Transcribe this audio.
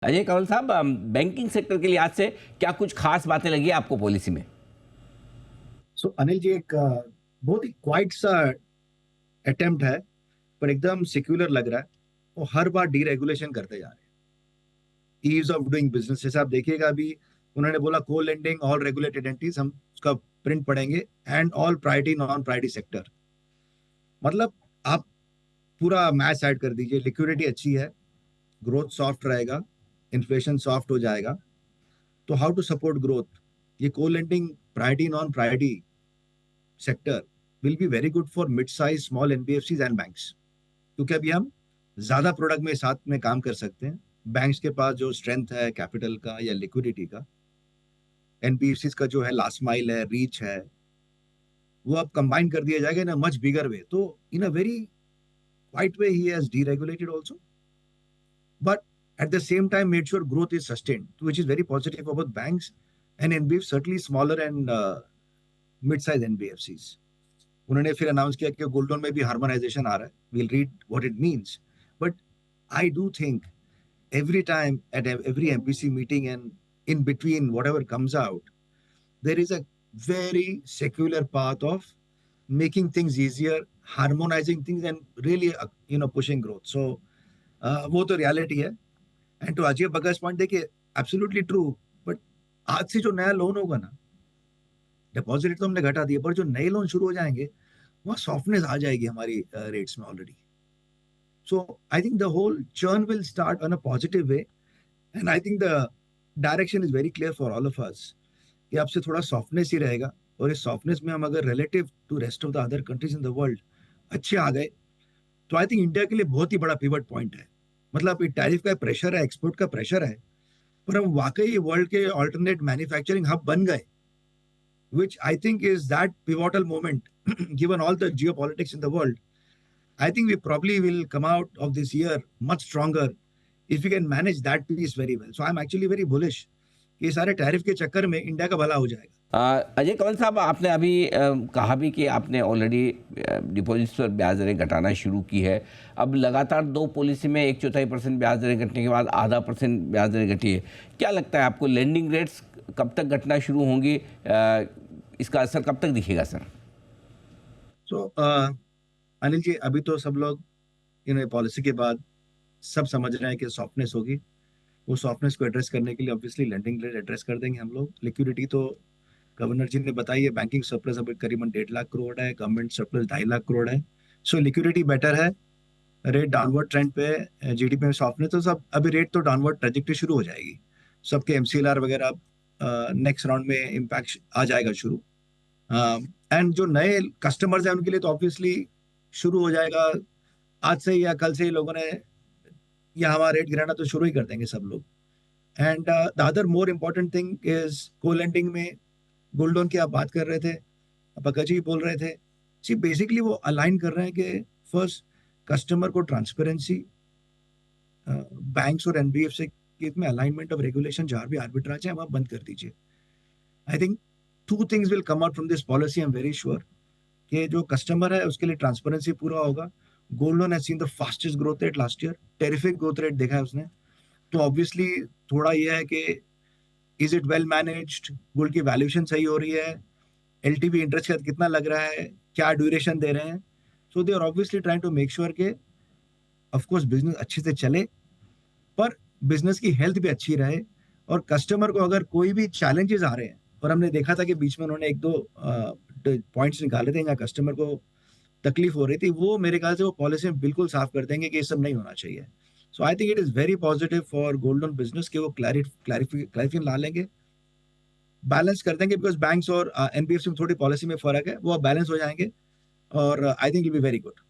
अजय कंवल साहब, banking sector के लिहाज से क्या कुछ खास बातें लगी आपको पॉलिसी में? सो अनिल जी, एक बहुत ही क्वाइट सा अटेम्प्ट है, पर एकदम सेक्युलर लग रहा है। वो हर बार डीरेगुलेशन करते जा रहे हैं। ईज ऑफ डूइंग बिजनेस, जैसे आप देखिएगा अभी उन्होंने बोला को लेंडिंग ऑल रेगुलेटेड एंटिटीज, हम उसका प्रिंट पढ़ेंगे, and all priority non priority sector. मतलब आप पूरा मैच ऐड कर दीजिए, लिक्विडिटी अच्छी है, ग्रोथ सॉफ्ट रहेगा, इन्फ्लेशन सॉफ्ट हो जाएगा। तो हाउ टू सपोर्ट ग्रोथ? ये को lending priority non priority sector will be very good for mid size small NBFCs and banks, क्योंकि अभी हम ज्यादा प्रोडक्ट में साथ में काम कर सकते हैं। बैंक्स के पास जो स्ट्रेंथ है कैपिटल का या लिक्विडिटी का, एनबीएफसीज का जो है लास्ट माइल है, रीच है, वो अब कंबाइन कर दिया जाएगा इन अ मच बिगर वे। तो in a very quiet way he has deregulated also, but at the same time made sure growth is sustained, which is very positive for both banks and NBFCs, certainly smaller and mid-sized NBFCs. उन्होंने फिर announce किया कि gold loan में भी harmonisation आ रहा है। We'll read what it means, but I do think every time at every MPC meeting and in between whatever comes out, there is a very secular path of making things easier, harmonizing things, and really pushing growth. So वो तो reality है। And to Ajay Bagga's point, देखिए absolutely true, but आज से जो नया loan होगा ना, डिपॉजिट तो हमने घटा दिया, पर जो नए लोन शुरू हो जाएंगे वहां सॉफ्टनेस आ जाएगी हमारी रेट्स में already. So I think the whole churn will start on a positive way, and I think the direction is very clear for all of us कि अब से थोड़ा सॉफ्टनेस ही रहेगा। और इस सॉफ्टनेस में हम अगर relative to rest of the other countries in the world अच्छे आ गए, तो आई थिंक इंडिया के लिए बहुत ही बड़ा पिवट पॉइंट है। मतलब टैरिफ का प्रेशर है, एक्सपोर्ट का प्रेशर है, पर हम वाकई वर्ल्ड के ऑल्टरनेट मैन्युफैक्चरिंग हब बन गए, which I think is that pivotal moment given all the geopolitics in the world. I think we probably will come out of this year much stronger if we can manage that piece very well. So I'm actually very bullish कि ये सारे tariff के चक्कर में India का भला हो जाएगा। अजय कंवल साहब, आपने अभी कहा भी कि आपने ऑलरेडी डिपॉजिट्स पर ब्याज दरें घटाना शुरू की है। अब लगातार दो पॉलिसी में 1/4% ब्याज दरें घटने के बाद ½ % ब्याज दरें घटी है। क्या लगता है आपको, लेंडिंग रेट्स कब तक घटना शुरू होंगी? इसका असर कब तक दिखेगा सर? सो अनिल जी, अभी तो सब लोग इन पॉलिसी के बाद सब समझ रहे हैं कि सॉफ्टनेस होगी। वो सॉफ्टनेस को एड्रेस करने के लिए ऑब्वियसली लेंडिंग रेट एड्रेस कर देंगे हम लोग। लिक्विडिटी तो गवर्नर जी ने बताई है, बैंकिंग सरप्लस अभी करीबन 1.5 लाख करोड़ है, गवर्नमेंट सरप्लस 2.5 लाख करोड़ है। सो लिक्विडिटी बेटर है, रेट डाउनवर्ड ट्रेंड पे है, जीडीपी में सॉफ्टनेस, तो सब अभी रेट तो डाउनवर्ड ट्रेजेक्टरी शुरू हो जाएगी। सबके एमसीएलआर वगैरह नेक्स्ट राउंड में इम्पैक्ट आ जाएगा शुरू। एंड जो नए कस्टमर्स हैं उनके लिए तो ऑब्वियसली शुरू हो जाएगा आज से ही या कल से ही। लोगों ने या हमारा रेट गिराना तो शुरू ही कर देंगे सब लोग। And the other more important thing is को लेंडिंग में गोल्ड लोन की आप बात कर रहे थे, पंकज जी बोल रहे थे। सी बेसिकली वो अलाइन कर रहे हैं कि फर्स्ट कस्टमर को ट्रांसपेरेंसी, बैंक्स और एनबीएफसी में अलाइनमेंट ऑफ रेगुलेशन, जहां भी आर्बिट्राज है वहां बंद कर दीजिए। I think two things will come out from this policy, I am very sure कि जो कस्टमर है उसके लिए ट्रांसपेरेंसी पूरा होगा। Gold loan has seen the fastest growth rate last year, terrific growth rate देखा है उसने। तो ऑब्वियसली थोड़ा ये है कि is it well managed, gold की वैल्यूएशन सही हो रही है, एलटीवी इंटरेस्ट का कितना लग रहा है, क्या ड्यूरेशन दे रहे हैं। So they are obviously trying to make sure के ऑफ कोर्स बिजनेस अच्छे से चले, पर बिजनेस की हेल्थ भी अच्छी रहे। और कस्टमर को अगर कोई भी चैलेंजेस आ रहे हैं, और हमने देखा था कि बीच में उन्होंने एक दो पॉइंट्स निकाले थे जहाँ कस्टमर को तकलीफ हो रही थी, वो मेरे ख्याल से वो पॉलिसी में बिल्कुल साफ कर देंगे कि ये सब नहीं होना चाहिए। So I think it is very positive for gold loan business कि वो क्लैरिफिकेशन ला लेंगे, बैलेंस कर देंगे, बिकॉज बैंक्स और एनबीएफसी में थोड़ी पॉलिसी में फर्क है, वो अब बैलेंस हो जाएंगे और आई think it be very good.